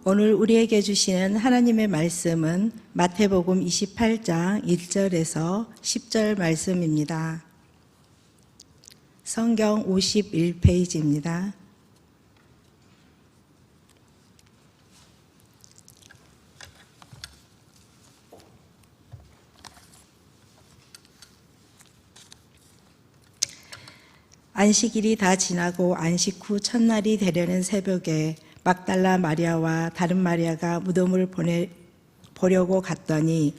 오늘 우리에게 주시는 하나님의 말씀은 마태복음 28장 1절에서 10절 말씀입니다. 성경 51페이지입니다. 안식일이 다 지나고 안식 후 첫날이 되려는 새벽에 막달라 마리아와 다른 마리아가 무덤을 보려고 갔더니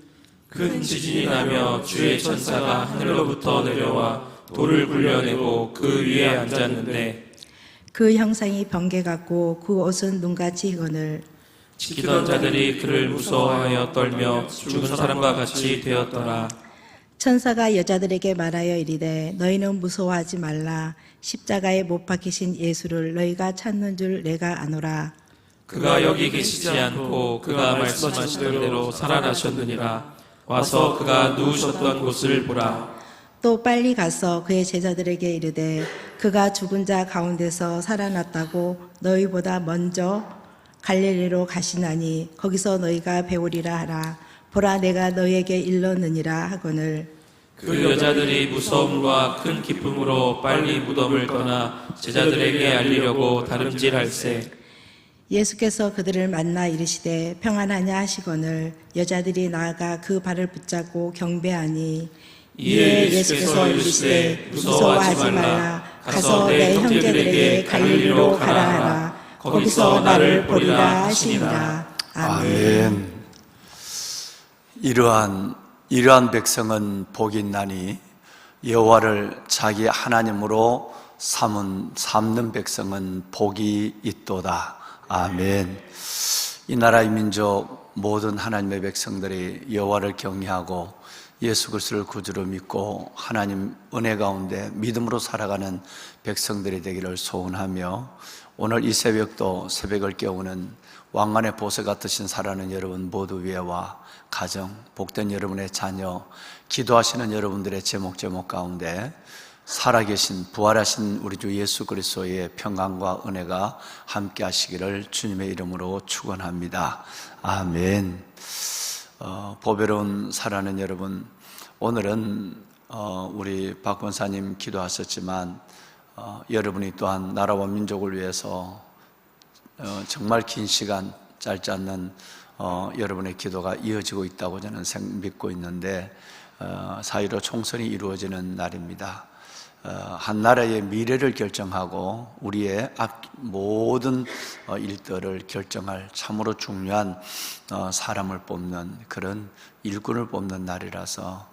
큰 지진이 나며 주의 천사가 하늘로부터 내려와 돌을 굴려내고 그 위에 앉았는데 그 형상이 번개 같고 그 옷은 눈같이 희건을 지키던 자들이 그를 무서워하여 떨며 죽은 사람과 같이 되었더라. 천사가 여자들에게 말하여 이르되 너희는 무서워하지 말라. 십자가에 못 박히신 예수를 너희가 찾는 줄 내가 아노라. 그가 여기 계시지 않고 그가 말씀하시던 대로 살아나셨느니라. 와서 그가 누우셨던 곳을 보라. 또 빨리 가서 그의 제자들에게 이르되 그가 죽은 자 가운데서 살아났다고 너희보다 먼저 갈릴리로 가시나니 거기서 너희가 배우리라 하라. 보라 내가 너희에게 일렀느니라 하거늘 그 여자들이 무서움과 큰 기쁨으로 빨리 무덤을 떠나 제자들에게 알리려고 다름질할세. 예수께서 그들을 만나 이르시되 평안하냐 하시거늘 여자들이 나아가 그 발을 붙잡고 경배하니 이에 예수께서 이르시되 무서워하지 말라. 가서 내 형제들에게 갈릴리로 가라 하라. 거기서 나를 보리라 하시니라. 아멘. 이러한 백성은 복이 있나니 여호와를 자기 하나님으로 삼는 백성은 복이 있도다. 아멘. 이 나라의 민족 모든 하나님의 백성들이 여호와를 경외하고 예수 그리스도를 구주로 믿고 하나님 은혜 가운데 믿음으로 살아가는 백성들이 되기를 소원하며 오늘 이 새벽도 새벽을 깨우는 왕관의 보석 같으신 살아가는 여러분 모두 위에와 가정, 복된 여러분의 자녀, 기도하시는 여러분들의 제목 가운데 살아계신 부활하신 우리 주 예수 그리스도의 평강과 은혜가 함께 하시기를 주님의 이름으로 축원합니다. 아멘. 보배로운 살아가는 여러분, 오늘은 우리 박 권사님 기도하셨지만 여러분이 또한 나라와 민족을 위해서 정말 긴 시간 짧지 않는 여러분의 기도가 이어지고 있다고 저는 믿고 있는데 4.15 총선이 이루어지는 날입니다. 한 나라의 미래를 결정하고 우리의 모든 일들을 결정할 참으로 중요한 사람을 뽑는 그런 일꾼을 뽑는 날이라서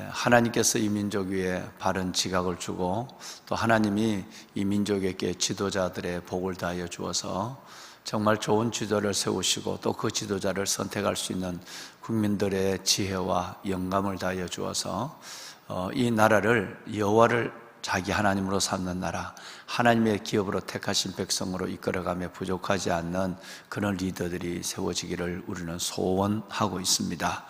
하나님께서 이 민족 위에 바른 지각을 주고 또 하나님이 이 민족에게 지도자들의 복을 다하여 주어서 정말 좋은 지도를 세우시고 또 그 지도자를 선택할 수 있는 국민들의 지혜와 영감을 다하여 주어서 이 나라를 여호와를 자기 하나님으로 삼는 나라, 하나님의 기업으로 택하신 백성으로 이끌어가며 부족하지 않는 그런 리더들이 세워지기를 우리는 소원하고 있습니다.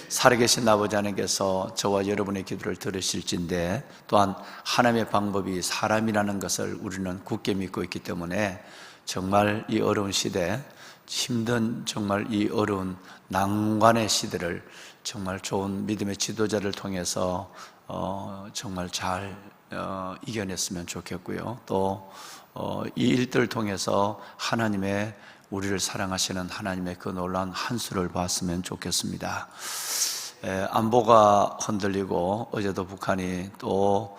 살아계신 아버지 하나님께서 저와 여러분의 기도를 들으실진데 또한 하나님의 방법이 사람이라는 것을 우리는 굳게 믿고 있기 때문에 정말 이 어려운 시대, 힘든 정말 이 어려운 난관의 시대를 정말 좋은 믿음의 지도자를 통해서 정말 잘 이겨냈으면 좋겠고요. 또 이 일들을 통해서 하나님의 우리를 사랑하시는 하나님의 그 놀라운 한수를 봤으면 좋겠습니다. 안보가 흔들리고 어제도 북한이 또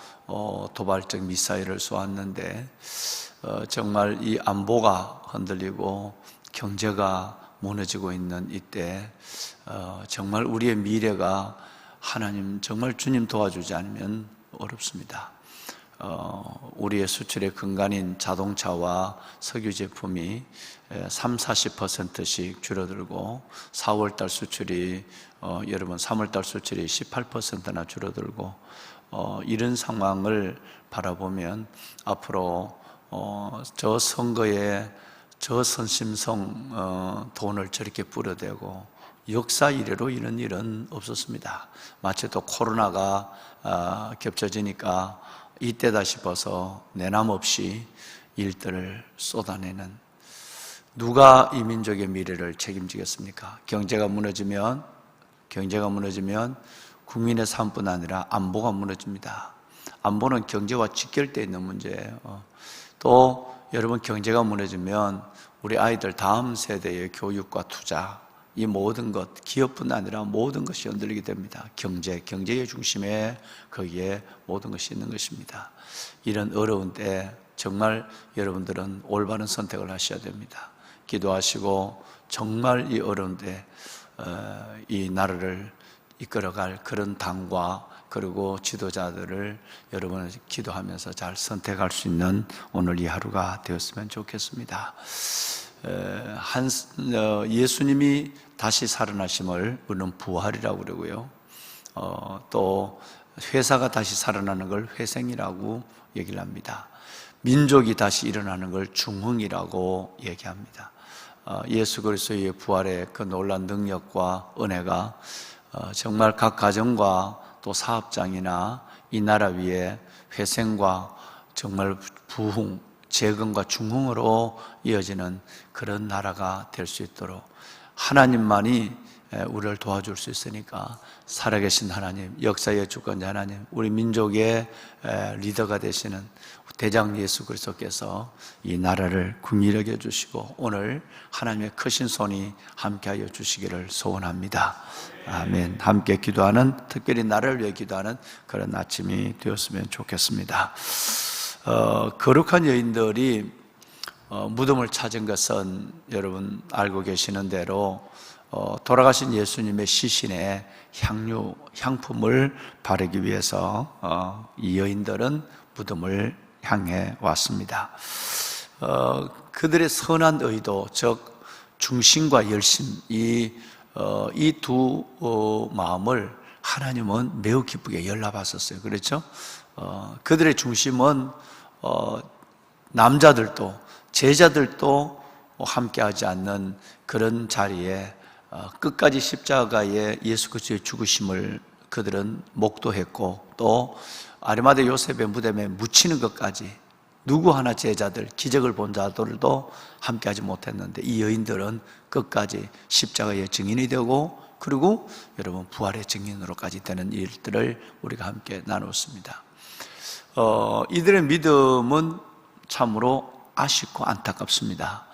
도발적 미사일을 쏘았는데 정말 이 안보가 흔들리고 경제가 무너지고 있는 이때 정말 우리의 미래가 하나님 정말 주님 도와주지 않으면 어렵습니다. 우리의 수출의 근간인 자동차와 석유 제품이 30-40%씩 줄어들고 4월달 수출이 여러분 3월달 수출이 18%나 줄어들고 이런 상황을 바라보면 앞으로 저 선거에 저 선심성 돈을 저렇게 뿌려대고 역사 이래로 이런 일은 없었습니다. 마치 또 코로나가 겹쳐지니까 이때다 싶어서 내남 없이 일들을 쏟아내는 누가 이 민족의 미래를 책임지겠습니까? 경제가 무너지면 국민의 삶뿐 아니라 안보가 무너집니다. 안보는 경제와 직결되어 있는 문제예요. 또 여러분, 경제가 무너지면 우리 아이들 다음 세대의 교육과 투자, 이 모든 것, 기업뿐 아니라 모든 것이 흔들리게 됩니다. 경제의 중심에 거기에 모든 것이 있는 것입니다. 이런 어려운 때 정말 여러분들은 올바른 선택을 하셔야 됩니다. 기도하시고 정말 이 어려운 때 이 나라를 이끌어갈 그런 당과 그리고 지도자들을 여러분은 기도하면서 잘 선택할 수 있는 오늘 이 하루가 되었으면 좋겠습니다. 예수님이 다시 살아나심을 우리는 부활이라고 그러고요. 또 회사가 다시 살아나는 걸 회생이라고 얘기를 합니다. 민족이 다시 일어나는 걸 중흥이라고 얘기합니다. 예수 그리스도의 부활의 그 놀라운 능력과 은혜가 정말 각 가정과 또 사업장이나 이 나라 위에 회생과 정말 부흥, 재건과 중흥으로 이어지는 그런 나라가 될 수 있도록 하나님만이 우리를 도와줄 수 있으니까 살아계신 하나님, 역사의 주권자 하나님, 우리 민족의 리더가 되시는 대장 예수 그리스도께서 이 나라를 긍휼하게 해주시고 오늘 하나님의 크신 손이 함께하여 주시기를 소원합니다. 아멘. 함께 기도하는, 특별히 나라를 위해 기도하는 그런 아침이 되었으면 좋겠습니다. 거룩한 여인들이 무덤을 찾은 것은 여러분 알고 계시는 대로 돌아가신 예수님의 시신에 향품을 바르기 위해서 이 여인들은 무덤을 향해 왔습니다. 그들의 선한 의도, 즉 중심과 열심, 이 두 마음을 하나님은 매우 기쁘게 열납하셨어요. 그렇죠? 그들의 중심은 남자들도 제자들도 함께하지 않는 그런 자리에 끝까지 십자가에 예수 그리스도의 죽으심을 그들은 목도했고, 또 아리마대 요셉의 무덤에 묻히는 것까지 누구 하나 제자들, 기적을 본 자들도 함께하지 못했는데 이 여인들은 끝까지 십자가의 증인이 되고, 그리고 여러분 부활의 증인으로까지 되는 일들을 우리가 함께 나눴습니다. 이들의 믿음은 참으로 아쉽고 안타깝습니다.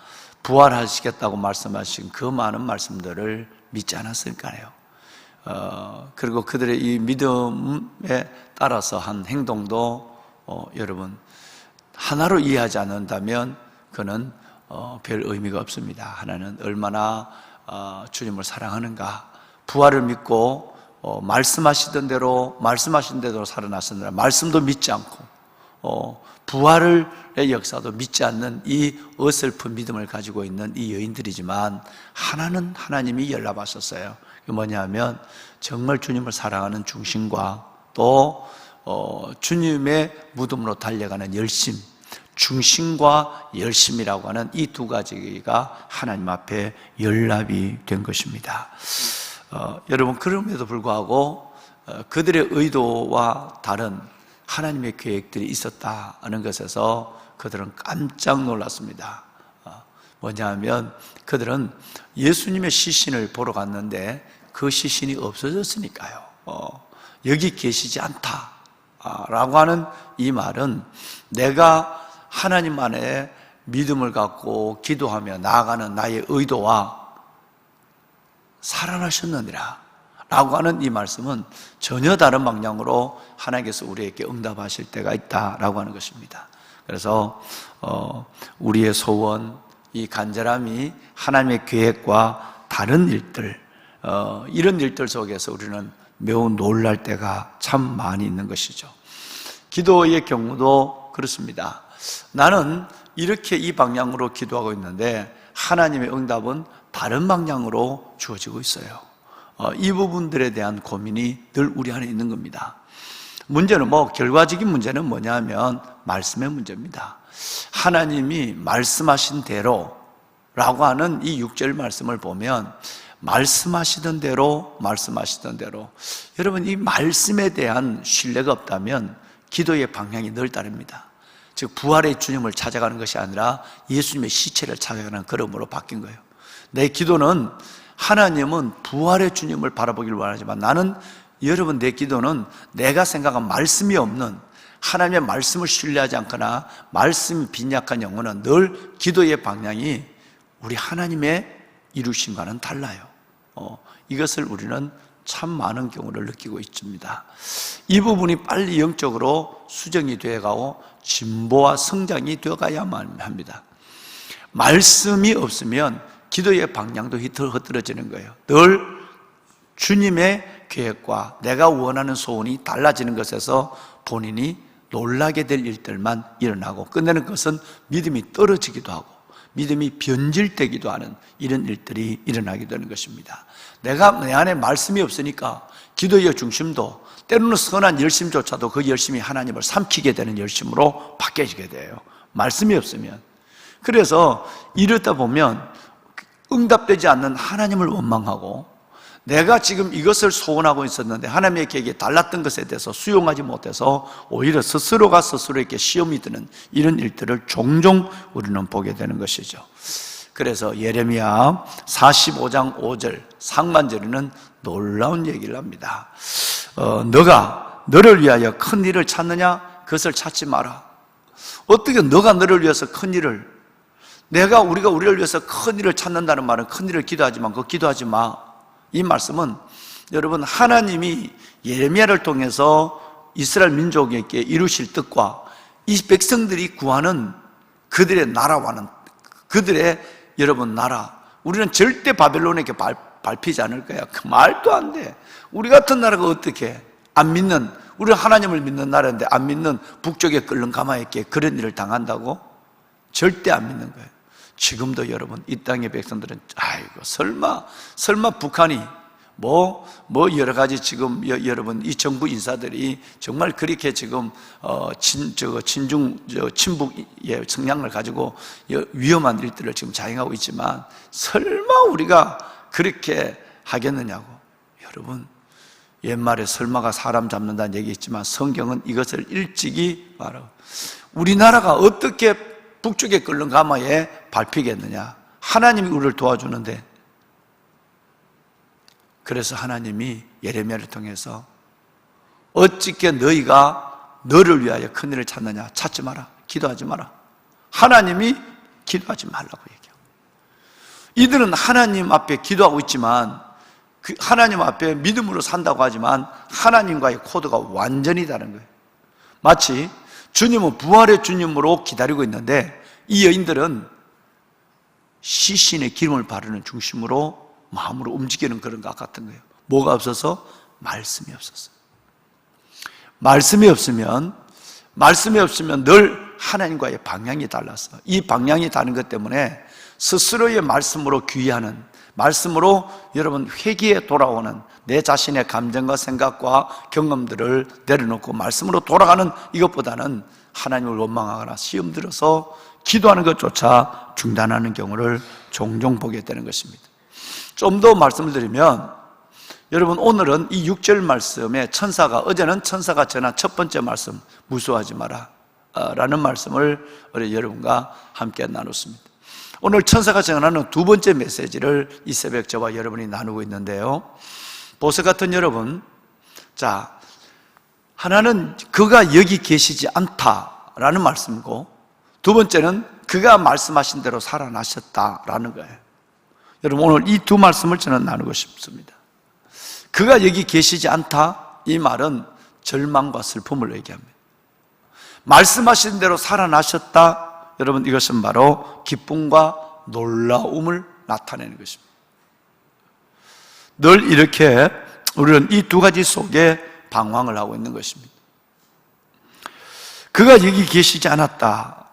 부활하시겠다고 말씀하신 그 많은 말씀들을 믿지 않았을까요? 그리고 그들의 이 믿음에 따라서 한 행동도 여러분 하나로 이해하지 않는다면 그는 별 의미가 없습니다. 하나는 얼마나 주님을 사랑하는가, 부활을 믿고 말씀하신 대로 살아났으나 말씀도 믿지 않고 부활의 역사도 믿지 않는 이 어설픈 믿음을 가지고 있는 이 여인들이지만, 하나는 하나님이 연락하셨어요. 그게 뭐냐면 정말 주님을 사랑하는 중심과 또 주님의 무덤으로 달려가는 열심, 중심과 열심이라고 하는 이 두 가지가 하나님 앞에 연락이 된 것입니다. 여러분, 그럼에도 불구하고 그들의 의도와 다른 하나님의 계획들이 있었다는 것에서 그들은 깜짝 놀랐습니다. 뭐냐 하면 그들은 예수님의 시신을 보러 갔는데 그 시신이 없어졌으니까요. 여기 계시지 않다라고 하는 이 말은 내가 하나님 안에 믿음을 갖고 기도하며 나아가는 나의 의도와 살아나셨느니라 라고 하는 이 말씀은 전혀 다른 방향으로 하나님께서 우리에게 응답하실 때가 있다라고 하는 것입니다. 그래서 우리의 소원, 이 간절함이 하나님의 계획과 다른 일들, 이런 일들 속에서 우리는 매우 놀랄 때가 참 많이 있는 것이죠. 기도의 경우도 그렇습니다. 나는 이렇게 이 방향으로 기도하고 있는데 하나님의 응답은 다른 방향으로 주어지고 있어요. 이 부분들에 대한 고민이 늘 우리 안에 있는 겁니다. 문제는 결과적인 문제는 뭐냐면 말씀의 문제입니다. 하나님이 말씀하신 대로 라고 하는 이 6절 말씀을 보면 말씀하시던 대로 여러분, 이 말씀에 대한 신뢰가 없다면 기도의 방향이 늘 다릅니다. 즉 부활의 주님을 찾아가는 것이 아니라 예수님의 시체를 찾아가는 걸음으로 바뀐 거예요. 내 기도는 하나님은 부활의 주님을 바라보기를 원하지만 나는 여러분 내 기도는 내가 생각한 말씀이 없는 하나님의 말씀을 신뢰하지 않거나 말씀이 빈약한 영혼은 늘 기도의 방향이 우리 하나님의 이루심과는 달라요. 이것을 우리는 참 많은 경우를 느끼고 있습니다. 이 부분이 빨리 영적으로 수정이 되어가고 진보와 성장이 되어가야만 합니다. 말씀이 없으면 기도의 방향도 흐트러지는 거예요. 늘 주님의 계획과 내가 원하는 소원이 달라지는 것에서 본인이 놀라게 될 일들만 일어나고 끝내는 것은 믿음이 떨어지기도 하고 믿음이 변질되기도 하는 이런 일들이 일어나게 되는 것입니다. 내가 내 안에 말씀이 없으니까 기도의 중심도 때로는 선한 열심조차도 그 열심이 하나님을 삼키게 되는 열심으로 바뀌어지게 돼요. 말씀이 없으면. 그래서 이러다 보면 응답되지 않는 하나님을 원망하고 내가 지금 이것을 소원하고 있었는데 하나님의 계획이 달랐던 것에 대해서 수용하지 못해서 오히려 스스로가 스스로에게 시험이 드는 이런 일들을 종종 우리는 보게 되는 것이죠. 그래서 예레미야 45장 5절 상반절에는 놀라운 얘기를 합니다. 너가 너를 위하여 큰 일을 찾느냐? 그것을 찾지 마라. 어떻게 너가 너를 위해서 큰 일을, 우리가 우리를 위해서 큰 일을 찾는다는 말은 큰 일을 기도하지만 그거 기도하지 마. 이 말씀은 여러분 하나님이 예레미야를 통해서 이스라엘 민족에게 이루실 뜻과 이 백성들이 구하는 그들의 나라와는 그들의 여러분 나라, 우리는 절대 바벨론에게 밟히지 않을 거야. 그 말도 안 돼. 우리 같은 나라가 어떻게 안 믿는, 우리는 하나님을 믿는 나라인데 안 믿는 북쪽에 끓는 가마에게 그런 일을 당한다고? 절대 안 믿는 거예요. 지금도 여러분 이 땅의 백성들은 아이고 설마 북한이 여러 가지 지금 여러분 이 정부 인사들이 정말 그렇게 지금 친북의 성향을 가지고 위험한 일들을 지금 자행하고 있지만 설마 우리가 그렇게 하겠느냐고. 여러분 옛말에 설마가 사람 잡는다는 얘기 있지만 성경은 이것을 일찍이 말하고 우리나라가 어떻게 북쪽에 끓는 가마에 밟히겠느냐. 하나님이 우리를 도와주는데. 그래서 하나님이 예레미야를 통해서 어찌게 너희가 너를 위하여 큰 일을 찾느냐. 찾지 마라. 기도하지 마라. 하나님이 기도하지 말라고 얘기하고, 이들은 하나님 앞에 기도하고 있지만 하나님 앞에 믿음으로 산다고 하지만 하나님과의 코드가 완전히 다른 거예요. 마치 주님은 부활의 주님으로 기다리고 있는데 이 여인들은 시신의 기름을 바르는 중심으로 마음으로 움직이는 그런 것 같은 거예요. 뭐가 없어서? 말씀이 없었어요. 말씀이 없으면 늘 하나님과의 방향이 달랐어. 이 방향이 다른 것 때문에 스스로의 말씀으로 귀의하는, 말씀으로 여러분 회개에 돌아오는 내 자신의 감정과 생각과 경험들을 내려놓고 말씀으로 돌아가는 이것보다는 하나님을 원망하거나 시험 들어서 기도하는 것조차 중단하는 경우를 종종 보게 되는 것입니다. 좀 더 말씀을 드리면 여러분 오늘은 이 6절 말씀에 어제는 천사가 전한 첫 번째 말씀 무서워하지 마라 라는 말씀을 우리 여러분과 함께 나눴습니다. 오늘 천사가 전하는 두 번째 메시지를 이 새벽 저와 여러분이 나누고 있는데요, 보석 같은 여러분, 자, 하나는 그가 여기 계시지 않다라는 말씀이고, 두 번째는 그가 말씀하신 대로 살아나셨다라는 거예요. 여러분 오늘 이 두 말씀을 저는 나누고 싶습니다. 그가 여기 계시지 않다, 이 말은 절망과 슬픔을 얘기합니다. 말씀하신 대로 살아나셨다, 여러분 이것은 바로 기쁨과 놀라움을 나타내는 것입니다. 늘 이렇게 우리는 이 두 가지 속에 방황을 하고 있는 것입니다. 그가 여기 계시지 않았다.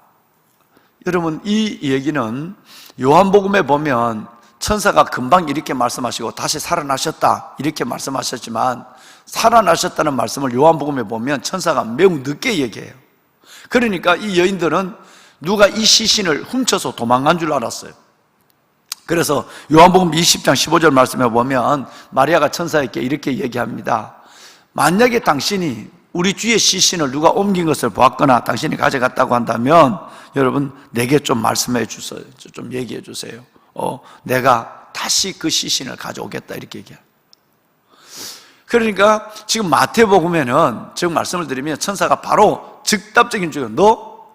여러분 이 얘기는 요한복음에 보면 천사가 금방 이렇게 말씀하시고 다시 살아나셨다 이렇게 말씀하셨지만, 살아나셨다는 말씀을 요한복음에 보면 천사가 매우 늦게 얘기해요. 그러니까 이 여인들은 누가 이 시신을 훔쳐서 도망간 줄 알았어요. 그래서 요한복음 20장 15절 말씀에 보면 마리아가 천사에게 이렇게 얘기합니다. 만약에 당신이 우리 주의 시신을 누가 옮긴 것을 보았거나 당신이 가져갔다고 한다면 여러분 내게 좀 말씀해 주세요. 좀 얘기해 주세요. 내가 다시 그 시신을 가져오겠다 이렇게 얘기해요. 그러니까 지금 마태복음에는 지금 말씀을 드리면 천사가 바로 즉답적인 주요. 너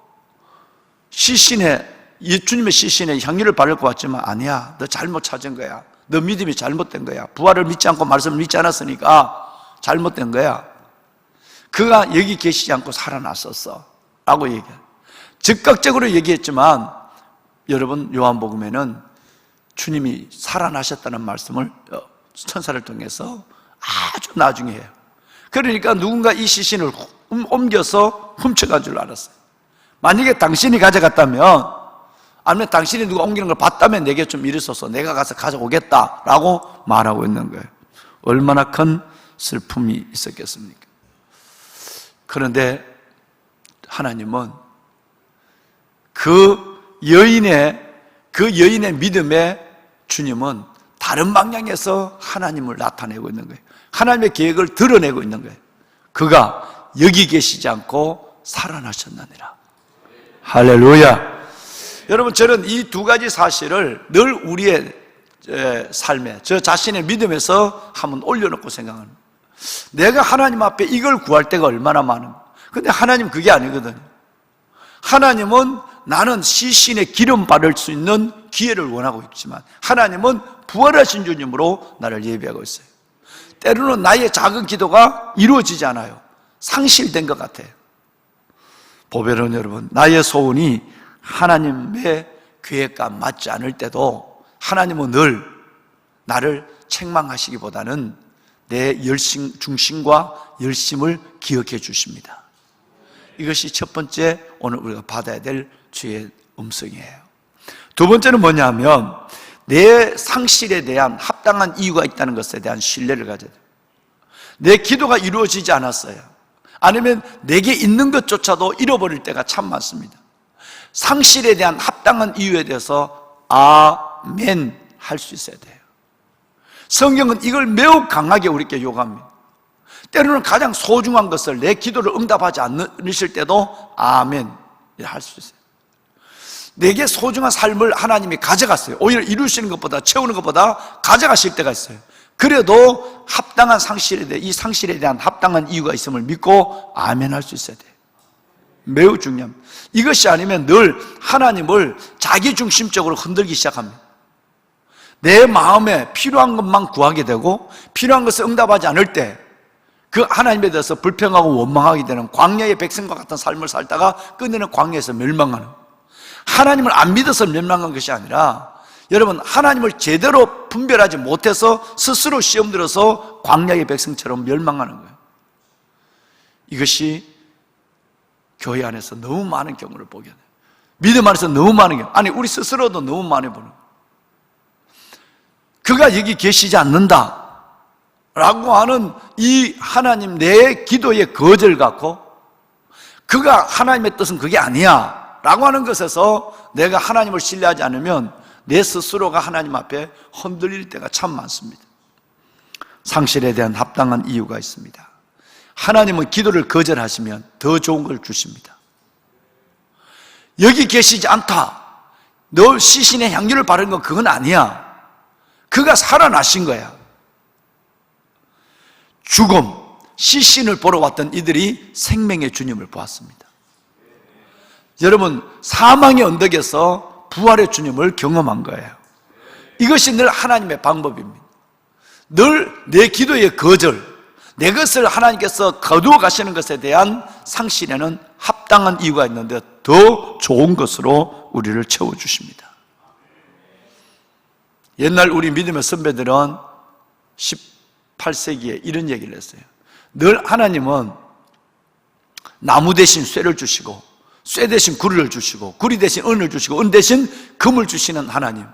시신에 주님의 시신에 향유를 바를 것 같지만 아니야. 너 잘못 찾은 거야. 너 믿음이 잘못된 거야. 부활을 믿지 않고 말씀을 믿지 않았으니까 잘못된 거야. 그가 여기 계시지 않고 살아났었어 라고 얘기해요. 즉각적으로 얘기했지만 여러분 요한복음에는 주님이 살아나셨다는 말씀을 천사를 통해서 아주 나중에 해요. 그러니까 누군가 이 시신을 옮겨서 훔쳐간 줄 알았어요. 만약에 당신이 가져갔다면 아니면 당신이 누가 옮기는 걸 봤다면 내게 좀 이르소서 내가 가서 가져오겠다라고 말하고 있는 거예요. 얼마나 큰 슬픔이 있었겠습니까? 그런데 하나님은 그 여인의 믿음에 주님은 다른 방향에서 하나님을 나타내고 있는 거예요. 하나님의 계획을 드러내고 있는 거예요. 그가 여기 계시지 않고 살아나셨느니라. 할렐루야. 여러분 저는 이 두 가지 사실을 늘 우리의 삶에 저 자신의 믿음에서 한번 올려놓고 생각합니다. 내가 하나님 앞에 이걸 구할 때가 얼마나 많은가. 근데 하나님 그게 아니거든요. 하나님은 나는 시신에 기름 바를 수 있는 기회를 원하고 있지만 하나님은 부활하신 주님으로 나를 예비하고 있어요. 때로는 나의 작은 기도가 이루어지지 않아요. 상실된 것 같아요. 보배로운 여러분, 나의 소원이 하나님의 계획과 맞지 않을 때도 하나님은 늘 나를 책망하시기보다는 내 중심과 열심을 기억해 주십니다. 이것이 첫 번째 오늘 우리가 받아야 될 주의 음성이에요. 두 번째는 뭐냐면 내 상실에 대한 합당한 이유가 있다는 것에 대한 신뢰를 가져야 돼요. 내 기도가 이루어지지 않았어요. 아니면 내게 있는 것조차도 잃어버릴 때가 참 많습니다. 상실에 대한 합당한 이유에 대해서 아멘 할 수 있어야 돼요. 성경은 이걸 매우 강하게 우리에게 요구합니다. 때로는 가장 소중한 것을 내 기도를 응답하지 않으실 때도 아멘 할 수 있어요. 내게 소중한 삶을 하나님이 가져갔어요. 오히려 이루시는 것보다 채우는 것보다 가져가실 때가 있어요. 그래도 합당한 상실에 대해 이 상실에 대한 합당한 이유가 있음을 믿고 아멘 할 수 있어야 돼요. 매우 중요합니다. 이것이 아니면 늘 하나님을 자기중심적으로 흔들기 시작합니다. 내 마음에 필요한 것만 구하게 되고 필요한 것을 응답하지 않을 때 그 하나님에 대해서 불평하고 원망하게 되는 광야의 백성과 같은 삶을 살다가 끝내는 광야에서 멸망하는, 하나님을 안 믿어서 멸망한 것이 아니라 여러분 하나님을 제대로 분별하지 못해서 스스로 시험 들어서 광야의 백성처럼 멸망하는 거예요. 이것이 교회 안에서 너무 많은 경우를 보게 돼요. 믿음 안에서 너무 많은 경우, 아니 우리 스스로도 너무 많이 보는 거예요. 그가 여기 계시지 않는다 라고 하는 이 하나님 내 기도의 거절 갖고 그가 하나님의 뜻은 그게 아니야 라고 하는 것에서 내가 하나님을 신뢰하지 않으면 내 스스로가 하나님 앞에 흔들릴 때가 참 많습니다. 상실에 대한 합당한 이유가 있습니다. 하나님은 기도를 거절하시면 더 좋은 걸 주십니다. 여기 계시지 않다, 너 시신의 향유를 바른 건 그건 아니야. 그가 살아나신 거야. 죽음, 시신을 보러 왔던 이들이 생명의 주님을 보았습니다. 여러분 사망의 언덕에서 부활의 주님을 경험한 거예요. 이것이 늘 하나님의 방법입니다. 늘 내 기도의 거절, 내 것을 하나님께서 거두어 가시는 것에 대한 상실에는 합당한 이유가 있는데 더 좋은 것으로 우리를 채워주십니다. 옛날 우리 믿음의 선배들은 18세기에 이런 얘기를 했어요. 늘 하나님은 나무 대신 쇠를 주시고 쇠 대신 구리를 주시고 구리 대신 은을 주시고 은 대신 금을 주시는 하나님.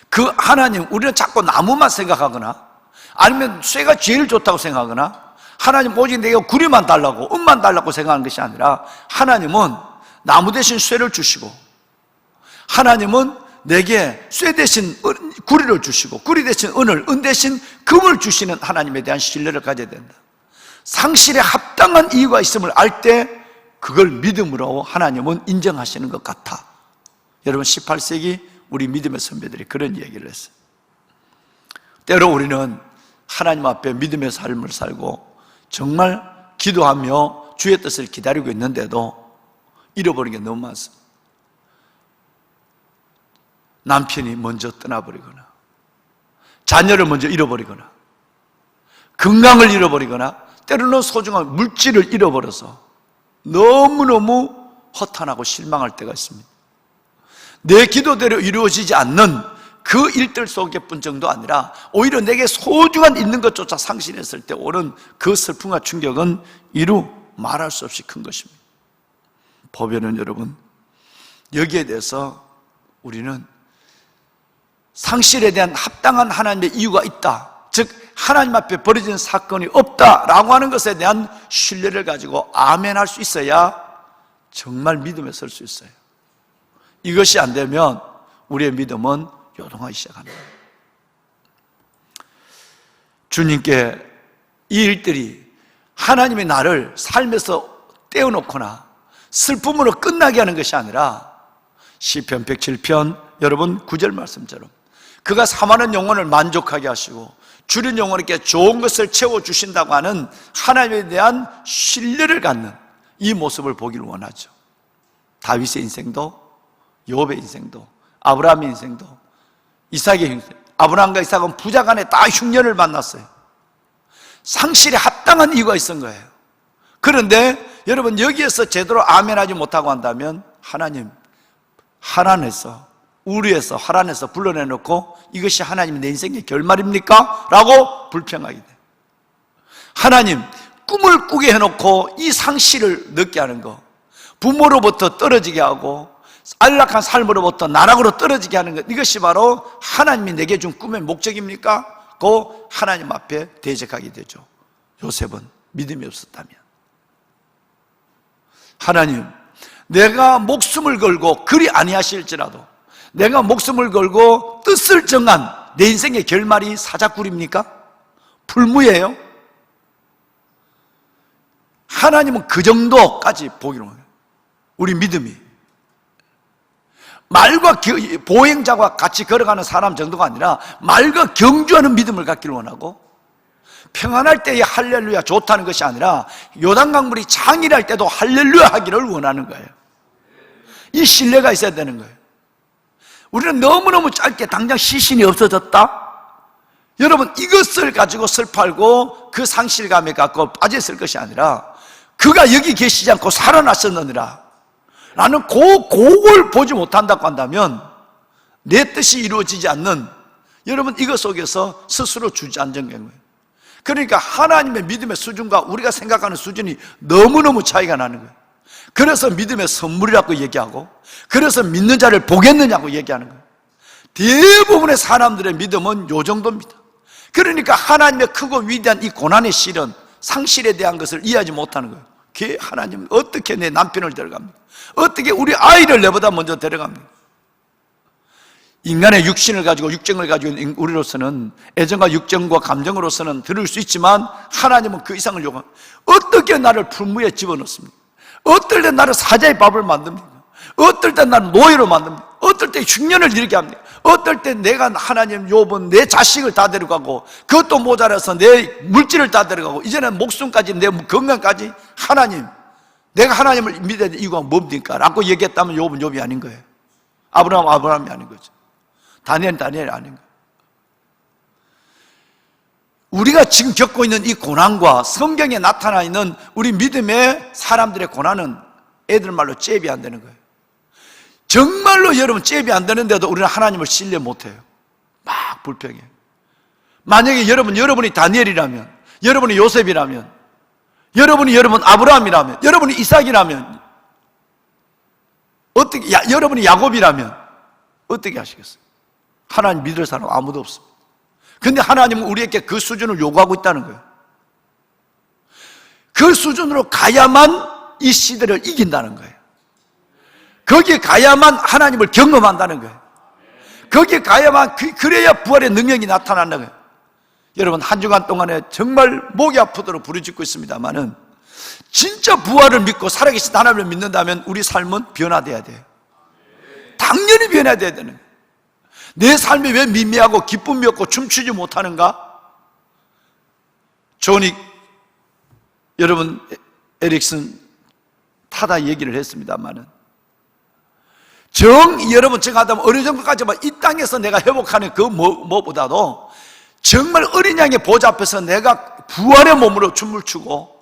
그 하나님, 우리는 자꾸 나무만 생각하거나 아니면 쇠가 제일 좋다고 생각하거나 하나님 오직 내가 구리만 달라고 은만 달라고 생각하는 것이 아니라 하나님은 나무 대신 쇠를 주시고 하나님은 내게 쇠 대신 구리를 주시고 구리 대신 은을, 은 대신 금을 주시는 하나님에 대한 신뢰를 가져야 된다. 상실에 합당한 이유가 있음을 알 때 그걸 믿음으로 하나님은 인정하시는 것 같아. 여러분 18세기 우리 믿음의 선배들이 그런 얘기를 했어요. 때로 우리는 하나님 앞에 믿음의 삶을 살고 정말 기도하며 주의 뜻을 기다리고 있는데도 잃어버린 게 너무 많습니다. 남편이 먼저 떠나버리거나 자녀를 먼저 잃어버리거나 건강을 잃어버리거나 때로는 소중한 물질을 잃어버려서 너무너무 허탄하고 실망할 때가 있습니다. 내 기도대로 이루어지지 않는 그 일들 속에 뿐정도 아니라 오히려 내게 소중한 있는 것조차 상실했을 때 오는 그 슬픔과 충격은 이루 말할 수 없이 큰 것입니다. 보면은 여러분, 여기에 대해서 우리는 상실에 대한 합당한 하나님의 이유가 있다, 즉 하나님 앞에 벌어진 사건이 없다라고 하는 것에 대한 신뢰를 가지고 아멘할 수 있어야 정말 믿음에 설 수 있어요. 이것이 안 되면 우리의 믿음은 요동하기 시작합니다. 주님께 이 일들이 하나님의 나를 삶에서 떼어놓거나 슬픔으로 끝나게 하는 것이 아니라 시편 107편 여러분 9절 말씀처럼 그가 사모하는 영혼을 만족하게 하시고 주린 영혼에게 좋은 것을 채워주신다고 하는 하나님에 대한 신뢰를 갖는 이 모습을 보기를 원하죠. 다윗의 인생도 욥의 인생도 아브라함의 인생도 이삭의 인생, 아브라함과 이삭은 부자 간에 다 흉년을 만났어요. 상실에 합당한 이유가 있은 거예요. 그런데 여러분 여기에서 제대로 아멘하지 못하고 한다면 하나님 하란에서 우리에서 하란에서 불러내놓고 이것이 하나님의 내 인생의 결말입니까? 라고 불평하게 돼요. 하나님 꿈을 꾸게 해놓고 이 상실을 느끼게 하는 거, 부모로부터 떨어지게 하고 안락한 삶으로부터 나락으로 떨어지게 하는 것, 이것이 바로 하나님이 내게 준 꿈의 목적입니까? 그 하나님 앞에 대적하게 되죠. 요셉은 믿음이 없었다면 하나님 내가 목숨을 걸고 그리 아니하실지라도 내가 목숨을 걸고 뜻을 정한 내 인생의 결말이 사자굴입니까? 풀무예요? 하나님은 그 정도까지 보기로 해요. 우리 믿음이 말과 보행자와 같이 걸어가는 사람 정도가 아니라 말과 경주하는 믿음을 갖기를 원하고, 평안할 때에 할렐루야 좋다는 것이 아니라 요단강물이 창일할 때도 할렐루야 하기를 원하는 거예요. 이 신뢰가 있어야 되는 거예요. 우리는 너무너무 짧게 당장 시신이 없어졌다? 여러분 이것을 가지고 슬퍼하고 그 상실감에 갖고 빠져있을 것이 아니라 그가 여기 계시지 않고 살아나셨느니라 나는 그걸 보지 못한다고 한다면 내 뜻이 이루어지지 않는, 여러분 이것 속에서 스스로 주저앉은 거예요. 그러니까 하나님의 믿음의 수준과 우리가 생각하는 수준이 너무너무 차이가 나는 거예요. 그래서 믿음의 선물이라고 얘기하고, 그래서 믿는 자를 보겠느냐고 얘기하는 거예요. 대부분의 사람들의 믿음은 요 정도입니다. 그러니까 하나님의 크고 위대한 이 고난의 실은 상실에 대한 것을 이해하지 못하는 거예요. 하나님은 어떻게 내 남편을 데려갑니까? 어떻게 우리 아이를 내보다 먼저 데려갑니까? 인간의 육신을 가지고 육정을 가지고 있는 우리로서는 애정과 육정과 감정으로서는 들을 수 있지만 하나님은 그 이상을 요구합니다. 어떻게 나를 풀무에 집어넣습니까? 어떨 때 나를 사자의 밥을 만듭니까? 어떨 때 나를 노예로 만듭니까? 어떨 때 흉년을 일으게 합니까? 어떨 때 내가 하나님 욥은 내 자식을 다 데려가고 그것도 모자라서 내 물질을 다 데려가고 이제는 목숨까지 내 건강까지, 하나님 내가 하나님을 믿어야 될 이유가 뭡니까? 라고 얘기했다면 욥은 욥이 아닌 거예요. 아브라함이 아닌 거죠. 다니엘이 아닌 거예요. 우리가 지금 겪고 있는 이 고난과 성경에 나타나 있는 우리 믿음의 사람들의 고난은 애들 말로 잽이 안 되는 거예요. 정말로 여러분 잽이 안 되는데도 우리는 하나님을 신뢰 못해요. 막 불평해요. 만약에 여러분이 다니엘이라면, 여러분이 요셉이라면, 여러분 아브라함이라면, 여러분이 이삭이라면, 어떻게, 여러분이 야곱이라면 어떻게 하시겠어요? 하나님 믿을 사람 아무도 없습니다. 근데 하나님은 우리에게 그 수준을 요구하고 있다는 거예요. 그 수준으로 가야만 이 시대를 이긴다는 거예요. 거기에 가야만 하나님을 경험한다는 거예요. 거기에 가야만 그래야 부활의 능력이 나타난다는 거예요. 여러분, 한 주간 동안에 정말 목이 아프도록 부르짖고 있습니다만은 진짜 부활을 믿고 살아계신 하나님을 믿는다면 우리 삶은 변화돼야 돼요. 당연히 변화돼야 되는 거예요. 내 삶이 왜 미미하고 기쁨이 없고 춤추지 못하는가? 조닉 여러분 에릭슨 타다 얘기를 했습니다만은 여러분 제가 하다면 어느 정도까지만 이 땅에서 내가 회복하는 그 뭐보다도 정말 어린 양의 보좌 앞에서 내가 부활의 몸으로 춤을 추고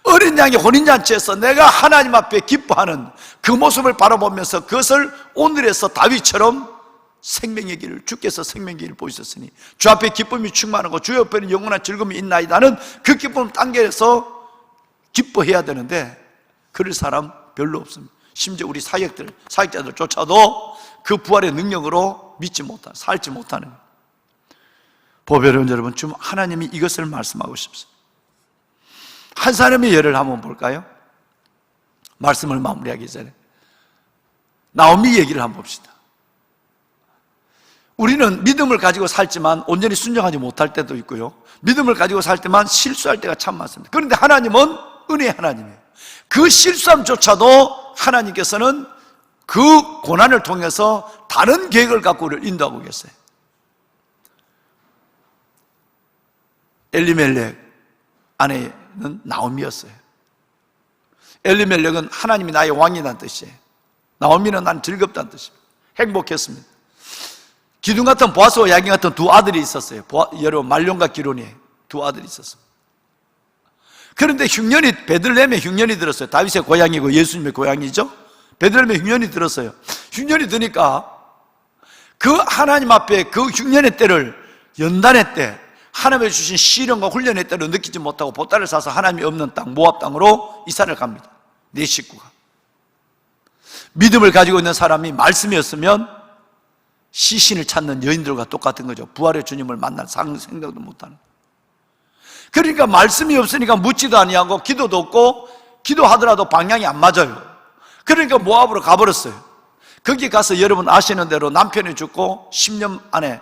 어린 양의 혼인잔치에서 내가 하나님 앞에 기뻐하는 그 모습을 바라보면서 그것을 오늘에서 다윗처럼 생명의 길을, 주께서 생명의 길을 보이셨으니 주 앞에 기쁨이 충만하고 주 옆에는 영원한 즐거움이 있나이다는 그 기쁨을 당겨서 기뻐해야 되는데 그럴 사람 별로 없습니다. 심지어 우리 사역자들조차도 그 부활의 능력으로 믿지 못하는, 살지 못하는. 보배로운 여러분, 지금 하나님이 이것을 말씀하고 싶습니다. 한 사람의 예를 한번 볼까요? 말씀을 마무리하기 전에 나오미 얘기를 한번 봅시다. 우리는 믿음을 가지고 살지만 온전히 순종하지 못할 때도 있고요, 믿음을 가지고 살 때만 실수할 때가 참 많습니다. 그런데 하나님은 은혜의 하나님이에요. 그 실수함조차도 하나님께서는 그 고난을 통해서 다른 계획을 갖고 우리를 인도하고 계세요. 엘리멜렉 아내는 나오미였어요. 엘리멜렉은 하나님이 나의 왕이라는 뜻이에요. 나오미는 난 즐겁다는 뜻입니다. 행복했습니다. 기둥 같은 보아스와 야긴 같은 두 아들이 있었어요. 여러분, 말론과 기론이 두 아들이 있었습니다. 그런데 흉년이, 베들레헴에 흉년이 들었어요. 다윗의 고향이고 예수님의 고향이죠. 베들레헴에 흉년이 들었어요. 흉년이 드니까 그 하나님 앞에 그 흉년의 때를, 연단의 때, 하나님의 주신 시련과 훈련의 때를 느끼지 못하고 보따를 사서 하나님이 없는 땅, 모압 땅으로 이사를 갑니다. 네 식구가. 믿음을 가지고 있는 사람이 말씀이었으면 시신을 찾는 여인들과 똑같은 거죠. 부활의 주님을 만날 생각도 못하는. 그러니까 말씀이 없으니까 묻지도 아니하고 기도도 없고, 기도하더라도 방향이 안 맞아요. 그러니까 모압으로 가버렸어요. 거기 가서 여러분 아시는 대로 남편이 죽고 10년 안에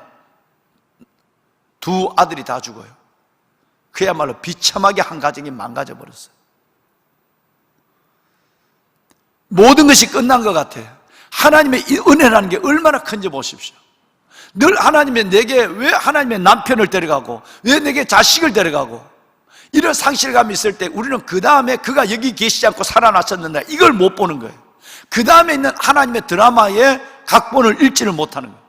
두 아들이 다 죽어요. 그야말로 비참하게 한 가정이 망가져 버렸어요. 모든 것이 끝난 것 같아요. 하나님의 이 은혜라는 게 얼마나 큰지 보십시오. 늘 하나님의 내게 왜 하나님의 남편을 데려가고 왜 내게 자식을 데려가고 이런 상실감이 있을 때 우리는 그 다음에 그가 여기 계시지 않고 살아나셨는데 이걸 못 보는 거예요. 그 다음에 있는 하나님의 드라마의 각본을 읽지를 못하는 거예요.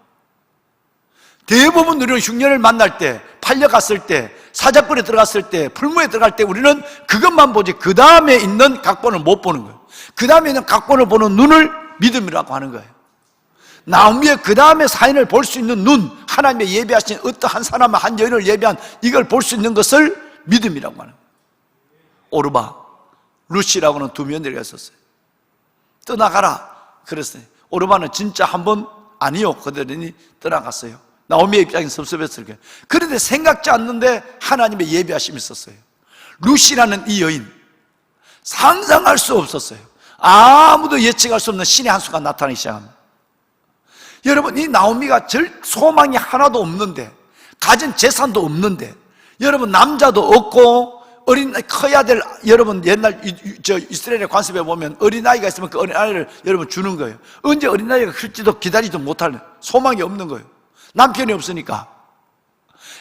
대부분 우리는 흉년을 만날 때, 팔려갔을 때, 사자굴에 들어갔을 때, 풀무에 들어갈 때 우리는 그것만 보지 그 다음에 있는 각본을 못 보는 거예요. 그 다음에 있는 각본을 보는 눈을 믿음이라고 하는 거예요. 나오미의 그 다음에 사연을 볼 수 있는 눈, 하나님의 예비하신 어떠한 사람을, 한 여인을 예비한 이걸 볼 수 있는 것을 믿음이라고 하는 거예요. 오르바, 루시라고는 두 며느리가 있었어요. 떠나가라 그랬어요. 오르바는 진짜 한번 아니요 그러더니 떠나갔어요. 나오미의 입장이 섭섭했을 거예요. 그런데 생각지 않는데 하나님의 예비하심이 있었어요. 루시라는 이 여인, 상상할 수 없었어요. 아무도 예측할 수 없는 신의 한 수가 나타나기 시작합니다. 여러분, 이 나오미가 소망이 하나도 없는데, 가진 재산도 없는데, 여러분 남자도 없고 어린 커야 될, 여러분 옛날 이스라엘의 관습에 보면 어린아이가 있으면 그 어린아이를 여러분 주는 거예요. 언제 어린아이가 클지도 기다리지도 못할 소망이 없는 거예요. 남편이 없으니까.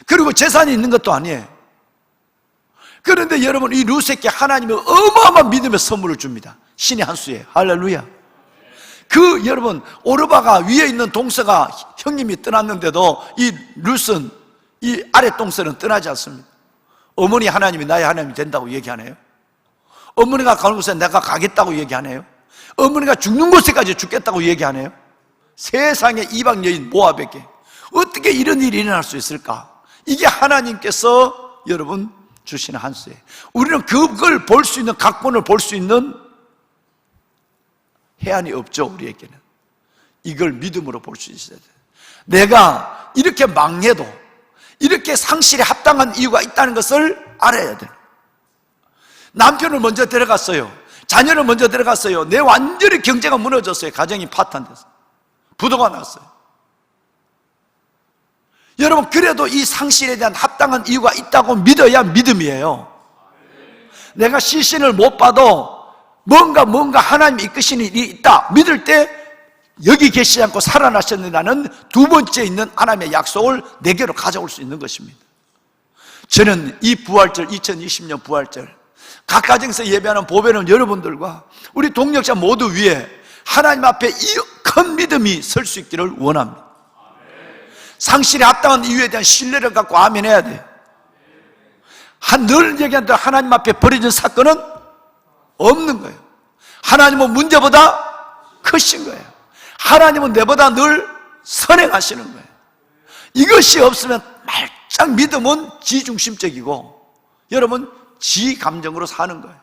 그리고 재산이 있는 것도 아니에요. 그런데 여러분 이 루세께 하나님이 어마어마한 믿음의 선물을 줍니다. 신의 한 수에. 할렐루야. 그 여러분 오르바가 위에 있는 동서가 형님이 떠났는데도 이 룻은, 이 아래 동서는 떠나지 않습니다. 어머니 하나님이 나의 하나님이 된다고 얘기하네요. 어머니가 가는 곳에 내가 가겠다고 얘기하네요. 어머니가 죽는 곳에까지 죽겠다고 얘기하네요. 세상에 이방 여인 모압에게 어떻게 이런 일이 일어날 수 있을까? 이게 하나님께서 여러분 주시는 한 수예요. 우리는 그걸 볼 수 있는, 각본을 볼 수 있는 해안이 없죠. 우리에게는 이걸 믿음으로 볼 수 있어야 돼요. 내가 이렇게 망해도 이렇게 상실에 합당한 이유가 있다는 것을 알아야 돼요. 남편을 먼저 데려갔어요. 자녀를 먼저 데려갔어요. 내 완전히 경제가 무너졌어요. 가정이 파탄됐어요. 부도가 났어요. 여러분, 그래도 이 상실에 대한 합당한 이유가 있다고 믿어야 믿음이에요. 내가 시신을 못 봐도 뭔가 하나님이 이끄시는 일이 있다 믿을 때 여기 계시지 않고 살아나셨느냐는 두 번째 있는 하나님의 약속을 내게로 가져올 수 있는 것입니다. 저는 이 부활절, 2020년 부활절, 각 가정에서 예배하는 보배는 여러분들과 우리 동력자 모두 위에 하나님 앞에 이 큰 믿음이 설 수 있기를 원합니다. 상실에 합당한 이유에 대한 신뢰를 갖고 아멘 해야 돼요. 늘 얘기한다. 하나님 앞에 벌어진 사건은 없는 거예요. 하나님은 문제보다 크신 거예요. 하나님은 내보다 늘 선행하시는 거예요. 이것이 없으면 말짱 믿음은 지중심적이고 여러분 지 감정으로 사는 거예요.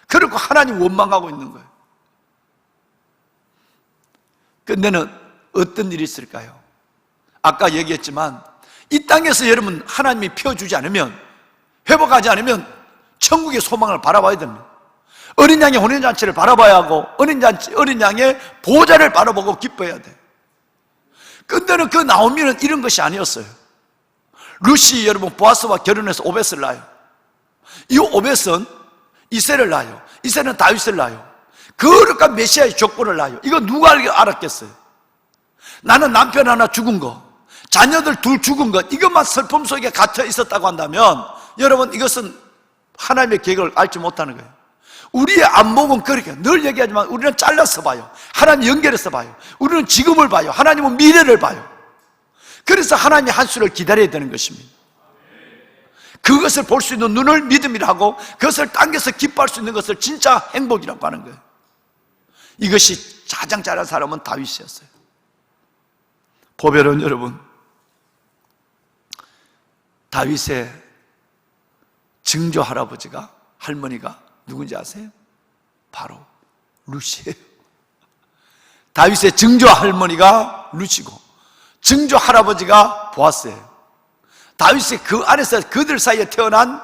그리고 하나님 원망하고 있는 거예요. 근데는 어떤 일이 있을까요? 아까 얘기했지만 이 땅에서 여러분 하나님이 펴주지 않으면, 회복하지 않으면 천국의 소망을 바라봐야 됩니다. 어린 양의 혼인잔치를 바라봐야 하고 어린 양의 보좌를 바라보고 기뻐해야 돼. 근데는 그 나오미는 이런 것이 아니었어요. 루시 여러분 보아스와 결혼해서 오벳을 낳아요. 이 오벳은 이새를 낳아요. 이새는 다윗을 낳아요. 거룩한 메시아의 족보를 낳아요. 이거 누가 알았겠어요? 나는 남편 하나 죽은 거, 자녀들 둘 죽은 것, 이것만 슬픔 속에 갇혀 있었다고 한다면 여러분 이것은 하나님의 계획을 알지 못하는 거예요. 우리의 안목은 그렇게 늘 얘기하지만 우리는 잘라서 봐요. 하나님 연결해서 봐요. 우리는 지금을 봐요. 하나님은 미래를 봐요. 그래서 하나님의 한 수를 기다려야 되는 것입니다. 그것을 볼 수 있는 눈을 믿음이라 하고 그것을 당겨서 기뻐할 수 있는 것을 진짜 행복이라고 하는 거예요. 이것이 가장 잘한 사람은 다윗이었어요. 보배로운 여러분, 다윗의 증조 할아버지가, 할머니가 누군지 아세요? 바로 루시예요. 다윗의 증조 할머니가 루시고 증조 할아버지가 보아스예요. 다윗의 그 안에서 그들 사이에 태어난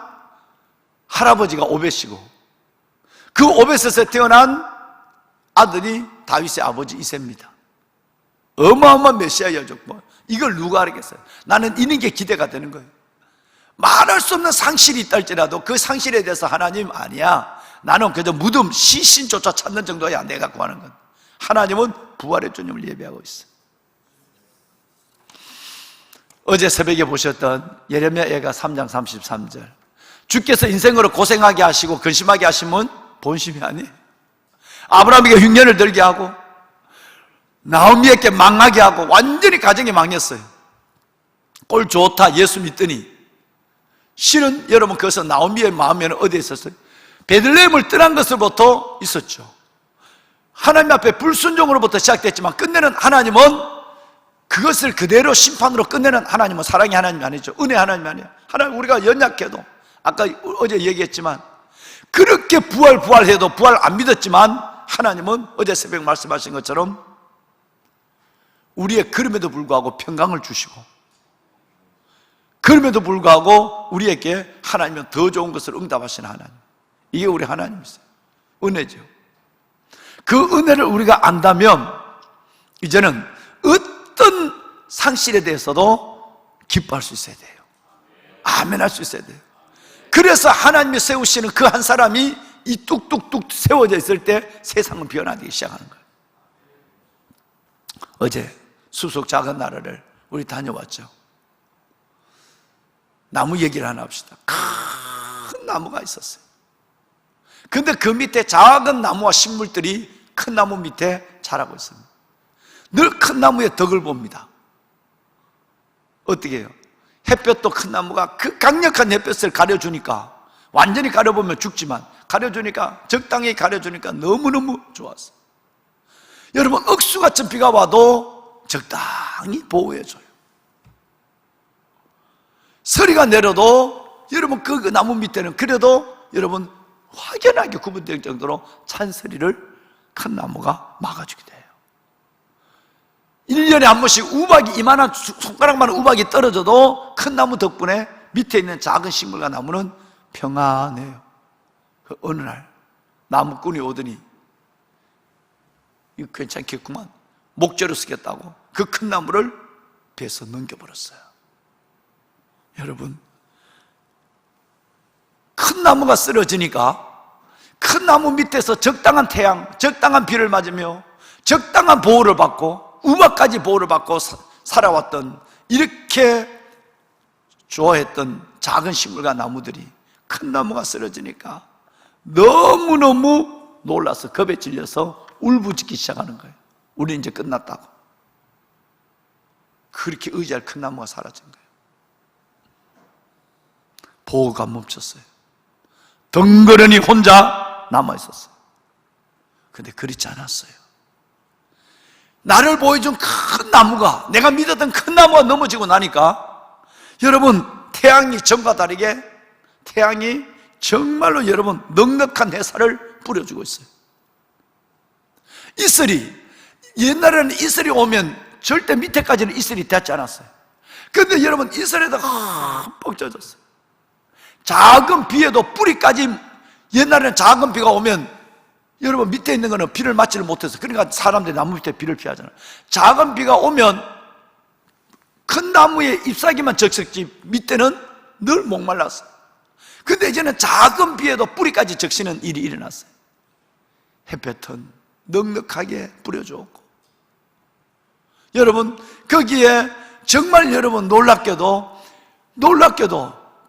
할아버지가 오벳이고 그 오벳에서 태어난 아들이 다윗의 아버지 이새입니다. 어마어마한 메시아예요. 이걸 누가 알겠어요? 나는 이런 게 기대가 되는 거예요. 말할 수 없는 상실이 있다 할지라도 그 상실에 대해서 하나님 아니야, 나는 그저 무덤 시신조차 찾는 정도야 내가 구하는 건. 하나님은 부활의 주님을 예배하고 있어요. 어제 새벽에 보셨던 예레미야 예가 3장 33절, 주께서 인생으로 고생하게 하시고 근심하게 하시면 본심이 아니에요. 아브라함에게 흉년을 들게 하고 나오미에게 망하게 하고 완전히 가정이 망했어요. 꼴 좋다 예수 믿더니 실은 여러분 그것은 나오미의 마음에는 어디에 있었어요? 베들레헴을 떠난 것으로부터 있었죠. 하나님 앞에 불순종으로부터 시작됐지만 끝내는 하나님은 그것을 그대로 심판으로 끝내는 하나님은 사랑의 하나님이 아니죠. 은혜 하나님이 아니에요. 하나님 우리가 연약해도 아까 어제 얘기했지만 그렇게 부활해도 부활 안 믿었지만 하나님은 어제 새벽 말씀하신 것처럼 우리의 그럼에도 불구하고 평강을 주시고 그럼에도 불구하고 우리에게 하나님은 더 좋은 것을 응답하시는 하나님, 이게 우리 하나님이세요. 은혜죠. 그 은혜를 우리가 안다면 이제는 어떤 상실에 대해서도 기뻐할 수 있어야 돼요. 아멘 할 수 있어야 돼요. 그래서 하나님이 세우시는 그 한 사람이 이 뚝뚝뚝 세워져 있을 때 세상은 변화되기 시작하는 거예요. 어제 숲속 작은 나라를 우리 다녀왔죠. 나무 얘기를 하나 합시다. 큰 나무가 있었어요. 근데 그 밑에 작은 나무와 식물들이 큰 나무 밑에 자라고 있습니다. 늘 큰 나무의 덕을 봅니다. 어떻게 해요? 햇볕도 큰 나무가 그 강력한 햇볕을 가려주니까, 완전히 가려보면 죽지만 가려주니까, 적당히 가려주니까 너무너무 좋았어요. 여러분 억수같은 비가 와도 적당히 보호해줘요. 서리가 내려도 여러분 그 나무 밑에는 그래도 여러분 확연하게 구분될 정도로 찬서리를 큰 나무가 막아주게 돼요. 1년에 한 번씩 우박이, 이만한 손가락만한 우박이 떨어져도 큰 나무 덕분에 밑에 있는 작은 식물과 나무는 평안해요. 그 어느 날 나무꾼이 오더니 이거 괜찮겠구만, 목재로 쓰겠다고 그 큰 나무를 배에서 넘겨버렸어요. 여러분, 큰 나무가 쓰러지니까 큰 나무 밑에서 적당한 태양, 적당한 비를 맞으며 적당한 보호를 받고 우박까지 보호를 받고 살아왔던, 이렇게 좋아했던 작은 식물과 나무들이 큰 나무가 쓰러지니까 너무너무 놀라서 겁에 질려서 울부짖기 시작하는 거예요. 우리 이제 끝났다고. 그렇게 의지할 큰 나무가 사라진 거예요. 보호가 멈췄어요. 덩그러니 혼자 남아있었어요. 근데 그렇지 않았어요. 나를 보여준 큰 나무가, 내가 믿었던 큰 나무가 넘어지고 나니까, 여러분, 태양이 전과 다르게 태양이 정말로 여러분 넉넉한 햇살을 뿌려주고 있어요. 이슬이, 옛날에는 이슬이 오면 절대 밑에까지는 이슬이 닿지 않았어요. 근데 여러분, 이슬에다 흠뻑 젖었어요. 작은 비에도 뿌리까지, 옛날에는 작은 비가 오면 여러분 밑에 있는 거는 비를 맞지를 못해서, 그러니까 사람들이 나무 밑에 비를 피하잖아요. 작은 비가 오면 큰 나무의 잎사귀만 적셨지 밑에는 늘 목말랐어요. 근데 이제는 작은 비에도 뿌리까지 적시는 일이 일어났어요. 햇볕은 넉넉하게 뿌려주었고, 여러분 거기에 정말 여러분 놀랍게도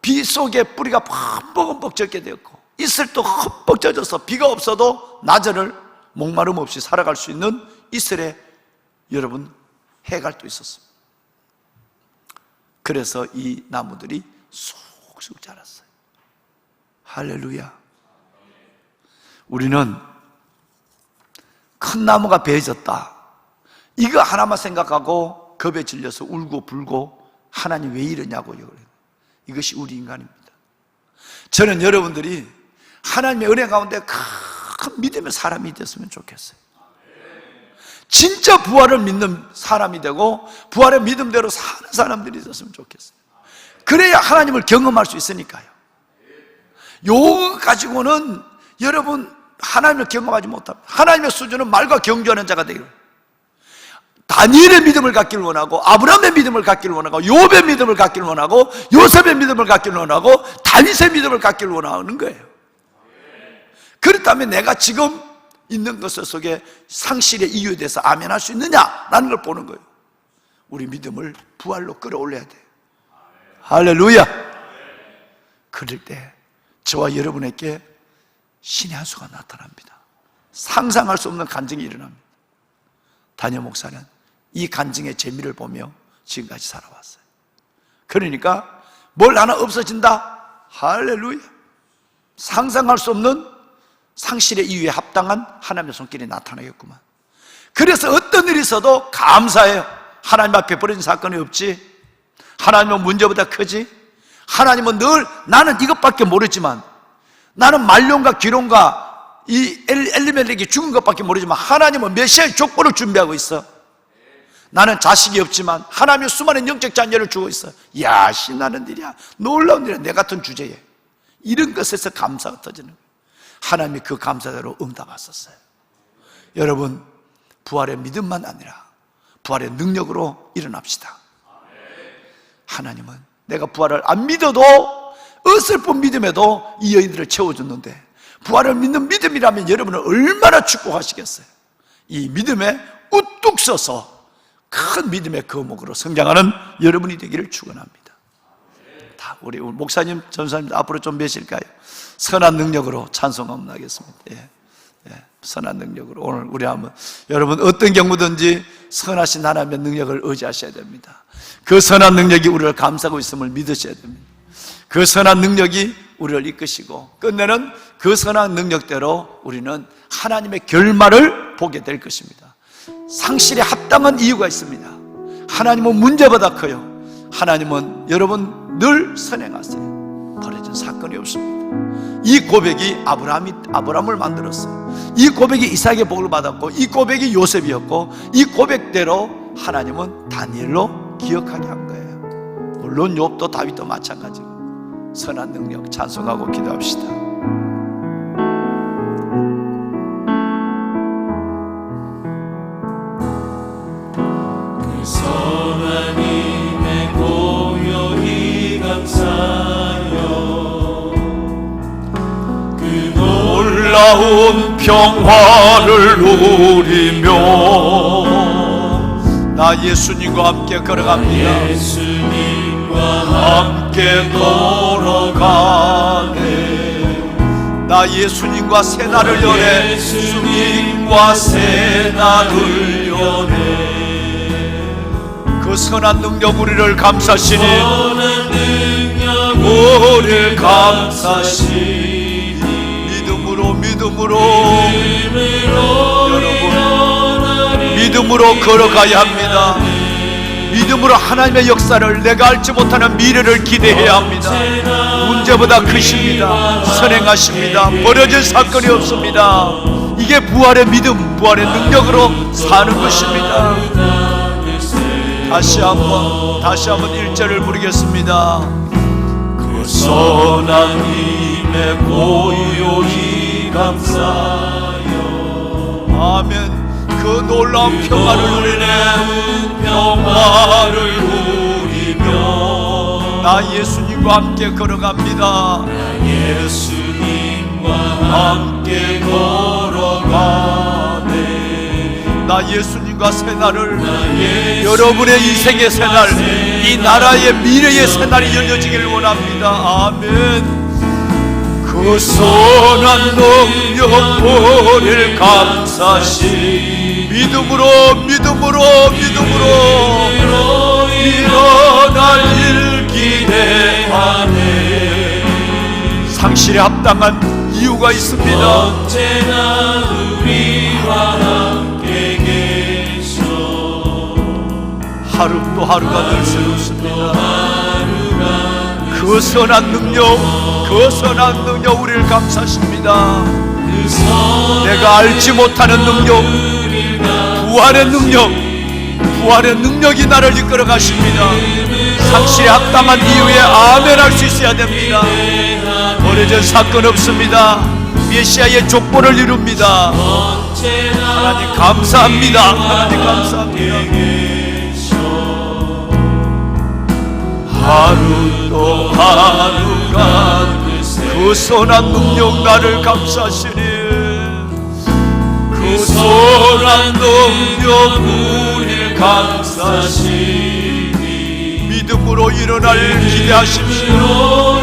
비 속에 뿌리가 흠뻑 젖게 되었고, 이슬도 흠뻑 젖어서 비가 없어도 나절을 목마름 없이 살아갈 수 있는 이슬에 여러분 해갈도 있었습니다. 그래서 이 나무들이 쑥쑥 자랐어요. 할렐루야. 우리는 큰 나무가 베어졌다, 이거 하나만 생각하고 겁에 질려서 울고 불고 하나님 왜 이러냐고요. 이것이 우리 인간입니다. 저는 여러분들이 하나님의 은혜 가운데 큰 믿음의 사람이 됐으면 좋겠어요. 진짜 부활을 믿는 사람이 되고 부활의 믿음대로 사는 사람들이 있었으면 좋겠어요. 그래야 하나님을 경험할 수 있으니까요. 요거 가지고는 여러분 하나님을 경험하지 못합니다. 하나님의 수준은 말과 경주하는 자가 되기를, 다니엘의 믿음을 갖기를 원하고, 아브라함의 믿음을 갖기를 원하고, 욥의 믿음을 갖기를 원하고, 요셉의 믿음을 갖기를 원하고, 다윗의 믿음을 갖기를 원하는 거예요. 그렇다면 내가 지금 있는 것 속에 상실의 이유에 대해서 아멘할 수 있느냐라는 걸 보는 거예요. 우리 믿음을 부활로 끌어올려야 돼요. 할렐루야. 그럴 때 저와 여러분에게 신의 한 수가 나타납니다. 상상할 수 없는 간증이 일어납니다. 다니엘 목사는 이 간증의 재미를 보며 지금까지 살아왔어요. 그러니까 뭘 하나 없어진다? 할렐루야. 상상할 수 없는 상실의 이유에 합당한 하나님의 손길이 나타나겠구만. 그래서 어떤 일이 있어도 감사해요. 하나님 앞에 벌어진 사건이 없지, 하나님은 문제보다 크지, 하나님은 늘 나는 이것밖에 모르지만, 나는 말론과 기론과 이 엘리멜렉이 죽은 것밖에 모르지만 하나님은 메시아의 족보를 준비하고 있어. 나는 자식이 없지만 하나님의 수많은 영적 자녀를 주고 있어. 이야, 신나는 일이야, 놀라운 일이야. 내 같은 주제에 이런 것에서 감사가 터지는 거예요. 하나님이 그 감사대로 응답하셨어요. 여러분, 부활의 믿음만 아니라 부활의 능력으로 일어납시다. 하나님은 내가 부활을 안 믿어도 어설픈 믿음에도 이 여인들을 채워줬는데, 부활을 믿는 믿음이라면 여러분은 얼마나 축복하시겠어요. 이 믿음에 우뚝 서서 큰 믿음의 거목으로 성장하는 여러분이 되기를 축원합니다. 다 우리 목사님, 전사님 앞으로 좀 계실까요? 선한 능력으로 찬송하면 나겠습니다. 선한 능력으로 오늘 우리 한번, 여러분 어떤 경우든지 선하신 하나님의 능력을 의지하셔야 됩니다. 그 선한 능력이 우리를 감싸고 있음을 믿으셔야 됩니다. 그 선한 능력이 우리를 이끄시고 끝내는 그 선한 능력대로 우리는 하나님의 결말을 보게 될 것입니다. 상실에 합당한 이유가 있습니다. 하나님은 문제보다 커요. 하나님은 여러분 늘 선행하세요. 벌어진 사건이 없습니다. 이 고백이 아브라함을 만들었어요. 이 고백이 이삭의 복을 받았고, 이 고백이 요셉이었고, 이 고백대로 하나님은 다니엘로 기억하게 한 거예요. 물론 욥도 다윗도 마찬가지고. 선한 능력 찬송하고 기도합시다. 그 선한 놀라운 평화를 누리며 나 예수님과 함께 걸어갑니다. 예수님과 함께 걸어가네. 나 예수님과 새 날을 여네. 예수님과 새 날을 여네. 그 선한 능력 우리를 감사시니 우리를 감사시니 믿음으로 여러분 믿음으로 걸어가야 합니다. 믿음으로 하나님의 역사를 내가 알지 못하는 미래를 기대해야 합니다. 문제보다 크십니다. 선행하십니다. 버려질 사건이 없습니다. 이게 부활의 믿음, 부활의 능력으로 사는 것입니다. 다시 한번 1절을 부르겠습니다. 그 선한 힘에 고요히 감사하여 아멘. 그 놀라운 평화를 누리네. 평화를 누리며 나 예수님과 함께 걸어갑니다. 예수님과 함께 걸어가네. 나 예수님과 새날을 여러분의 인생의 새날, 이 나라의 미래의 새날이 열려지기를 원합니다. 아멘. 그 선한 능력 우리를 감사시 믿음으로 일어날 일 기대하네. 상실에 합당한 이유가 있습니다. 언제나 우리와 함께 계셔. 하루 또 하루가 늘 새롭습니다. 그 선한 능력 우리를 감사하십니다. 내가 알지 못하는 능력, 부활의 능력이 나를 이끌어 가십니다. 상실에 합당한 이유에 아멘 할 수 있어야 됩니다. 버려질 사건 없습니다. 메시아의 족보를 이룹니다. 하나님 감사합니다. 하나님 감사합니다. 하루 또 하루가 그 선한 능력 나를 감사하시니 그 선한 능력 우리를 감사하시니 믿음으로 일어날 기대하십시오.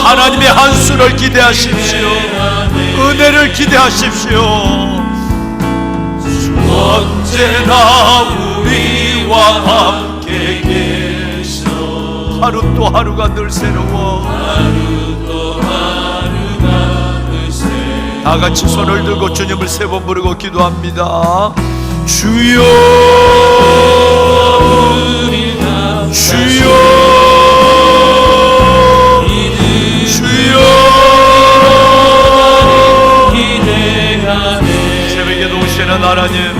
하나님의 한수를 기대하십시오. 은혜를 기대하십시오. 주 언제나 우리와 함께 계셔. 하루 또 하루가 늘 새로워. 다 같이 손을 들고 주님을 세 번 부르고 기도합니다. 주여 주여 주여. 새벽에도 오시는 하나님,